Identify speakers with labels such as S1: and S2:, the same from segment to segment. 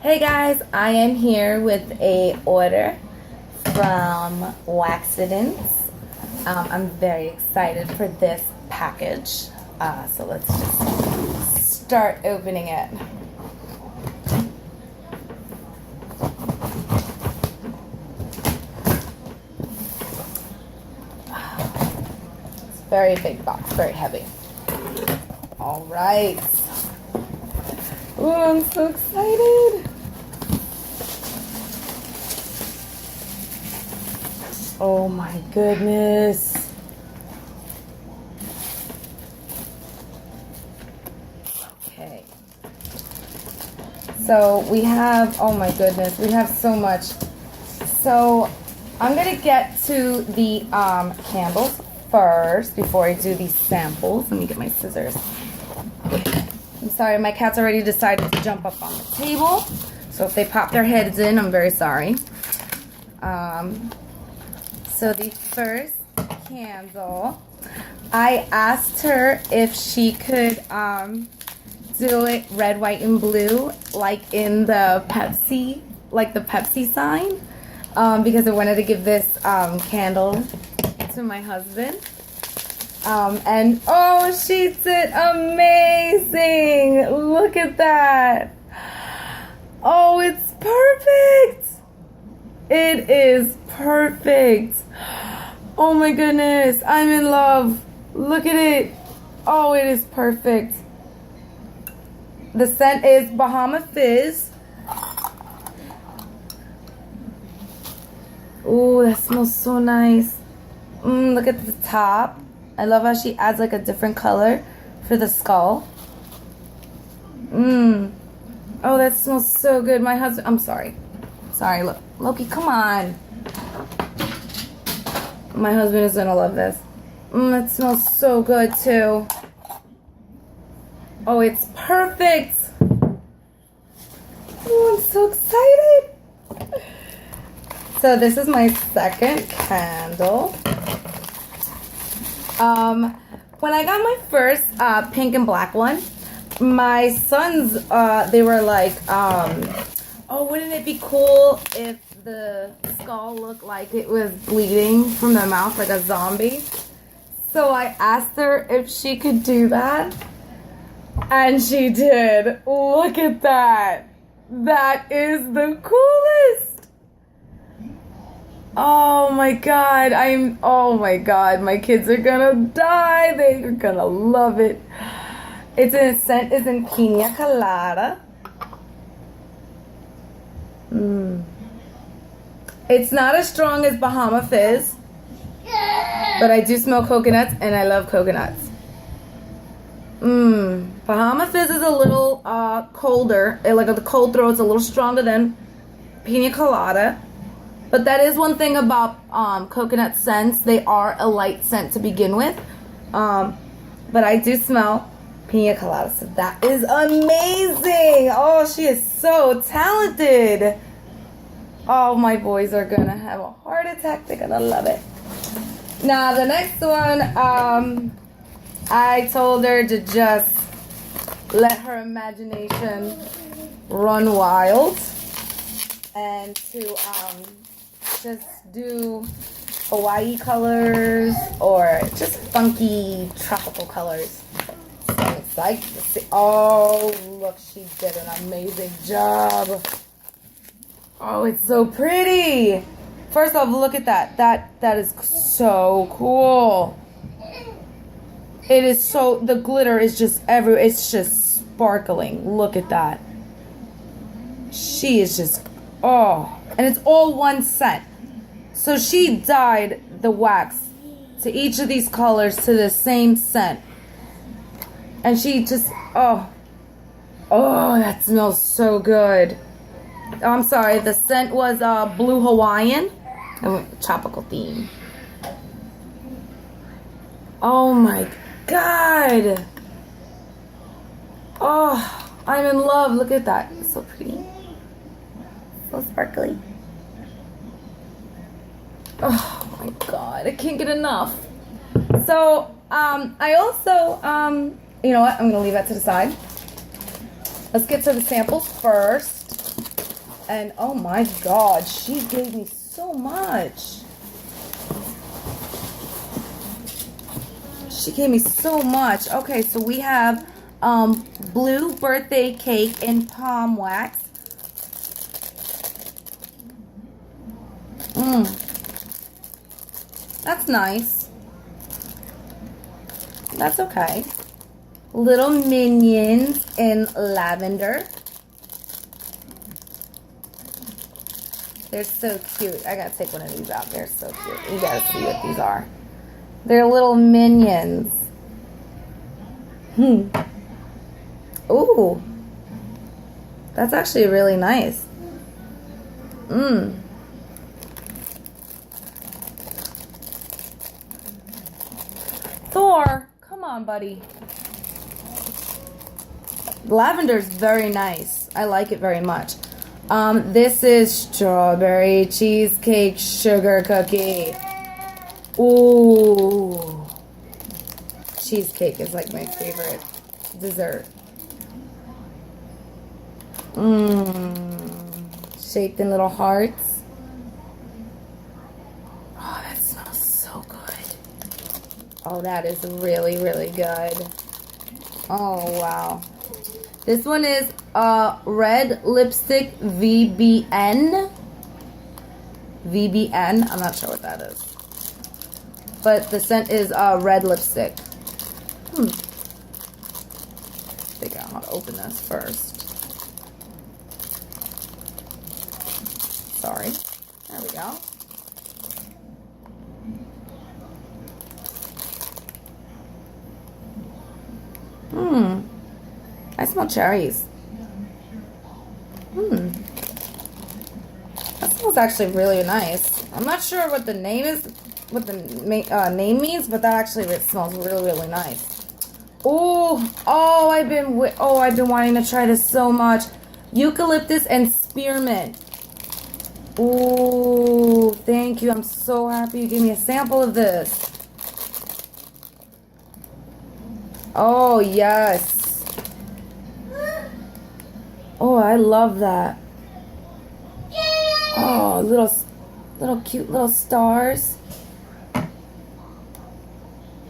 S1: Hey guys, I am here with a order from Waxidents. I'm very excited for this package. So let's just start opening it. It's a very big box, very heavy. All right. Ooh, I'm so excited. Oh my goodness. Okay. So we have, oh my goodness, we have so much. So I'm going to get to the candles first before I do these samples. Let me get my scissors. I'm sorry, my cats already decided to jump up on the table. So if they pop their heads in, I'm very sorry. So the first candle, I asked her if she could do it red, white, and blue, like in the Pepsi, like the Pepsi sign, because I wanted to give this candle to my husband. And oh, she did amazing. Look at that. Oh, it's perfect. It is perfect. Oh my goodness, I'm in love. Look at it. Oh, it is perfect. The scent is Bahama Fizz. Oh, that smells so nice. Look at the top. I love how she adds like a different color for the skull. Oh, that smells so good. My husband, I'm sorry. Sorry, look. Loki, come on. My husband is gonna love this. It smells so good too. Oh, it's perfect. Oh, I'm so excited. So this is my second candle. When I got my first pink and black one, my sons, they were like, oh, wouldn't it be cool if the skull looked like it was bleeding from the mouth like a zombie? So I asked her if she could do that, and she did. Look at that. That is the coolest. Oh my god, oh my god, my kids are gonna die. They are gonna love it. Scent is in Pina Colada. It's not as strong as Bahama Fizz, but I do smell coconuts, and I love coconuts. Bahama Fizz is a little colder. Like the cold throw is a little stronger than Pina Colada. But that is one thing about coconut scents. They are a light scent to begin with. But I do smell Pina Colada, so that is amazing. Oh, she is so talented. Oh, my boys are gonna have a heart attack. They're gonna love it. Now, the next one, I told her to just let her imagination run wild and to just do Hawaii colors or just funky tropical colors. So I'm excited to see. Oh, look, she did an amazing job. Oh, it's so pretty. First off, look at that. That is so cool. It is so, the glitter is just everywhere. It's just sparkling. Look at that. She is just, oh. And it's all one scent. So she dyed the wax to each of these colors to the same scent. And she just, oh, that smells so good. Oh, I'm sorry, the scent was Blue Hawaiian. I went tropical theme. Oh my god. Oh, I'm in love. Look at that. It's so pretty. So sparkly. Oh my god, I can't get enough. So, I also, you know what? I'm gonna leave that to the side. Let's get to the samples first. And oh my God, she gave me so much. She gave me so much. Okay, so we have blue birthday cake in palm wax. That's nice. That's okay. Little minions in lavender. They're so cute. I gotta take one of these out. They're so cute. You gotta see what these are. They're little minions. Ooh. That's actually really nice. Thor, come on, buddy. Lavender's very nice. I like it very much. This is strawberry cheesecake sugar cookie. Ooh. Cheesecake is like my favorite dessert. Shaped in little hearts. Oh, that smells so good. Oh, that is really, really good. Oh, wow. This one is red lipstick VBN. VBN. I'm not sure what that is. But the scent is red lipstick. Figure out how to open this first. Sorry. There we go. I smell cherries. That smells actually really nice. I'm not sure what the name is, what the name means, but that actually smells really, really nice. Oh, I've been wanting to try this so much. Eucalyptus and spearmint. Ooh, thank you. I'm so happy you gave me a sample of this. Oh, yes. Oh, I love that. Oh, little cute little stars.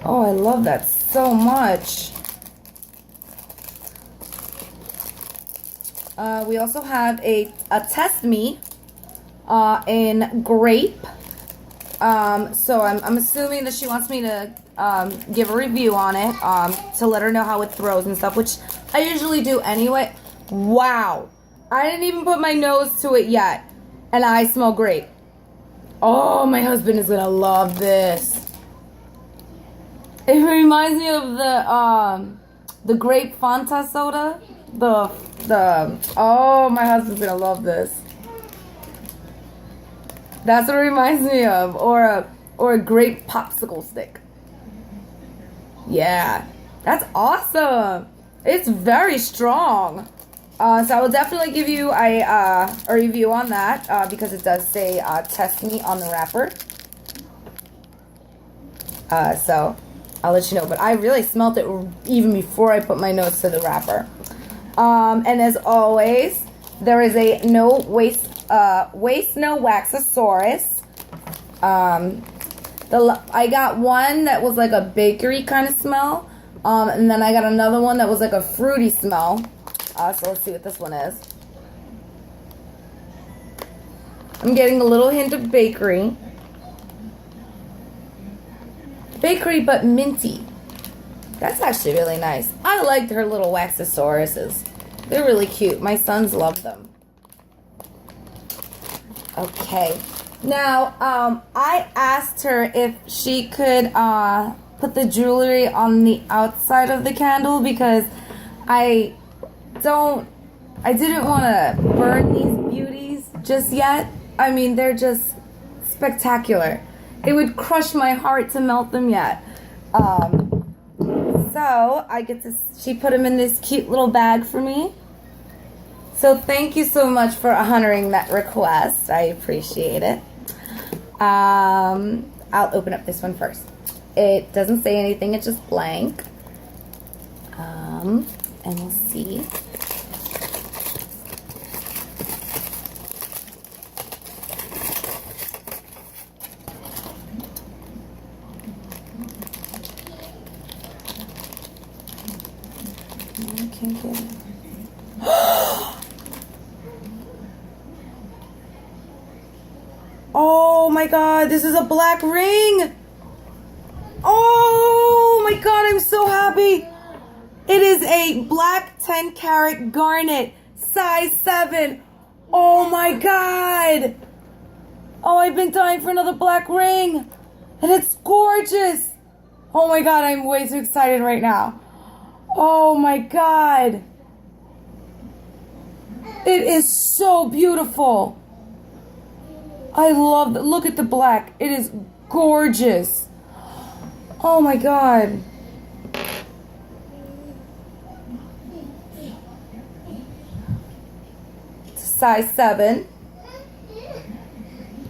S1: Oh, I love that so much. We also have a Test Me in grape. So I'm assuming that she wants me to give a review on it to let her know how it throws and stuff, which I usually do anyway. Wow. I didn't even put my nose to it yet, and I smell great. Oh, my husband is gonna love this. It reminds me of the grape Fanta soda. Oh, my husband's gonna love this. That's what it reminds me of, or a grape popsicle stick. Yeah, that's awesome. It's very strong. So I will definitely give you a review on that because it does say Test Me on the wrapper. So I'll let you know. But I really smelled it even before I put my nose to the wrapper. And as always, there is a no waste no waxosaurus. I got one that was like a bakery kind of smell. And then I got another one that was like a fruity smell. So let's see what this one is. I'm getting a little hint of bakery. Bakery, but minty. That's actually really nice. I liked her little waxosauruses. They're really cute. My sons love them. Okay. Now, I asked her if she could put the jewelry on the outside of the candle because I didn't want to burn these beauties just yet. I mean, they're just spectacular. It would crush my heart to melt them yet. So she put them in this cute little bag for me. So thank you so much for honoring that request. I appreciate it. I'll open up this one first. It doesn't say anything, it's just blank. And we'll see. Oh my God, this is a black ring. Oh my God, I'm so happy. It is a black 10 karat garnet, size 7. Oh my God. Oh, I've been dying for another black ring. And it's gorgeous. Oh my God, I'm way too excited right now. Oh my God. It is so beautiful. I love it. Look at the black. It is gorgeous. Oh my God. It's a size 7.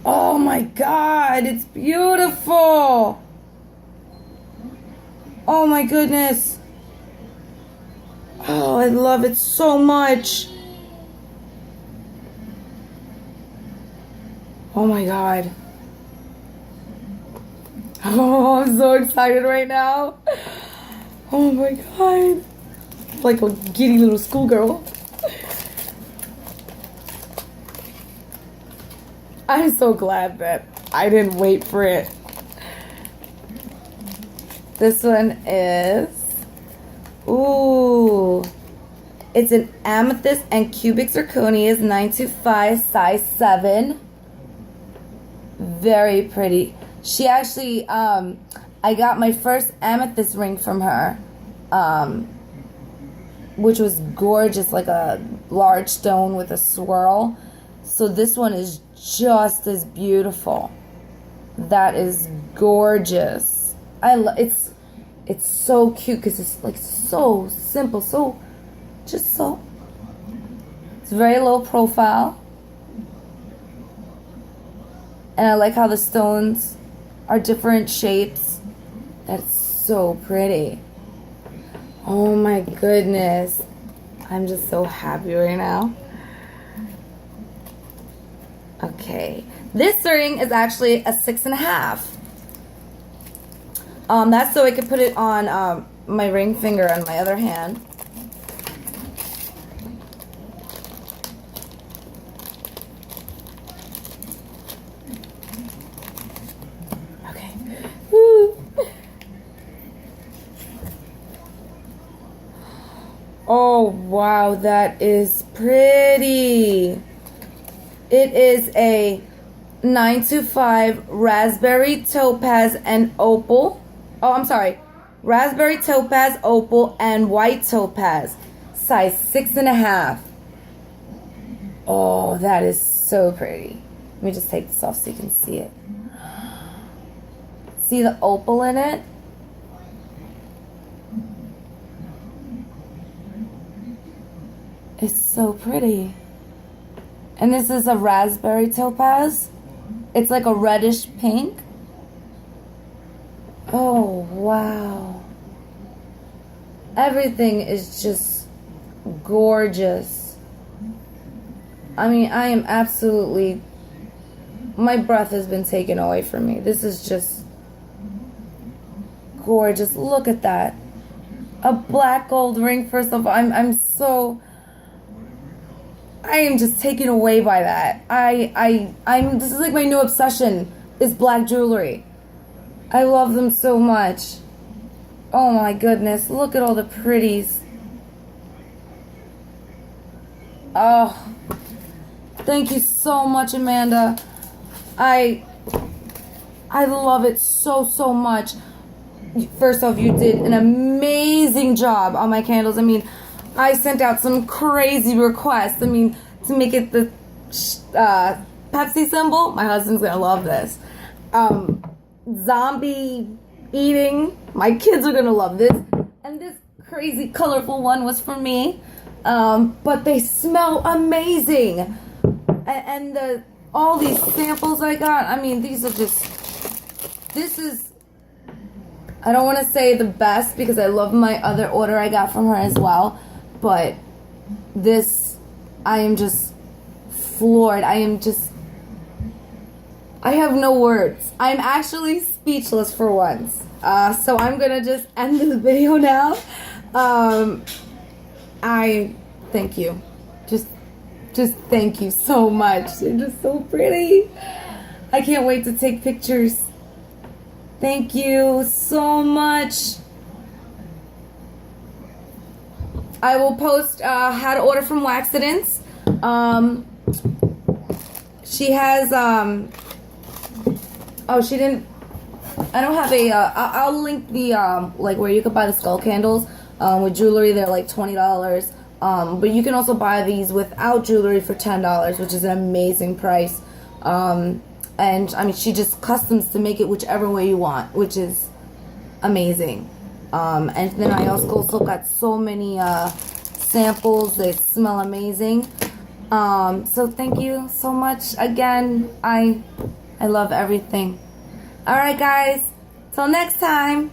S1: Oh my God, it's beautiful. Oh my goodness. Oh, I love it so much. Oh my God. Oh, I'm so excited right now. Oh my God. Like a giddy little schoolgirl. I'm so glad that I didn't wait for it. This one is, ooh, it's an amethyst and cubic zirconia is 925, size 7. Very pretty. She actually, I got my first amethyst ring from her, which was gorgeous, like a large stone with a swirl. So this one is just as beautiful. That is gorgeous. It's so cute because it's like so simple, it's very low profile. And I like how the stones are different shapes. That's so pretty. Oh my goodness. I'm just so happy right now. Okay. This ring is actually a 6.5. That's so I could put it on my ring finger on my other hand. Okay. Woo. Oh, wow, that is pretty. It is a 925 raspberry topaz and opal. Oh, I'm sorry. Raspberry topaz, opal, and white topaz. Size 6.5. Oh, that is so pretty. Let me just take this off so you can see it. See the opal in it? It's so pretty. And this is a raspberry topaz. It's like a reddish pink. Oh, wow. Everything is just gorgeous. I mean, I am absolutely... My breath has been taken away from me. This is just gorgeous. Look at that. A black gold ring, first of all. I am just taken away by that. This is like my new obsession is black jewelry. I love them so much. Oh my goodness, look at all the pretties. Oh, thank you so much, Amanda. I love it so much. First off, you did an amazing job on my candles. I mean, I sent out some crazy requests. I mean, to make it the Pepsi symbol. My husband's gonna love this. Zombie eating. My kids are gonna love this. And this crazy colorful one was for me. But they smell amazing. And all these samples I got, I mean, these are just, this is, I don't want to say the best because I love my other order I got from her as well. But this, I am just floored. I have no words. I'm actually speechless for once. So I'm gonna just end this video now. I thank you. Just thank you so much. They're just so pretty. I can't wait to take pictures. Thank you so much. I will post how to order from Waxidents. She has oh, she didn't. I don't have a. I'll link the like where you could buy the skull candles with jewelry. They're like $20. But you can also buy these without jewelry for $10, which is an amazing price. And I mean, she just customs to make it whichever way you want, which is amazing. And then I also got so many samples. They smell amazing. So thank you so much again. I love everything. All right, guys. Till next time.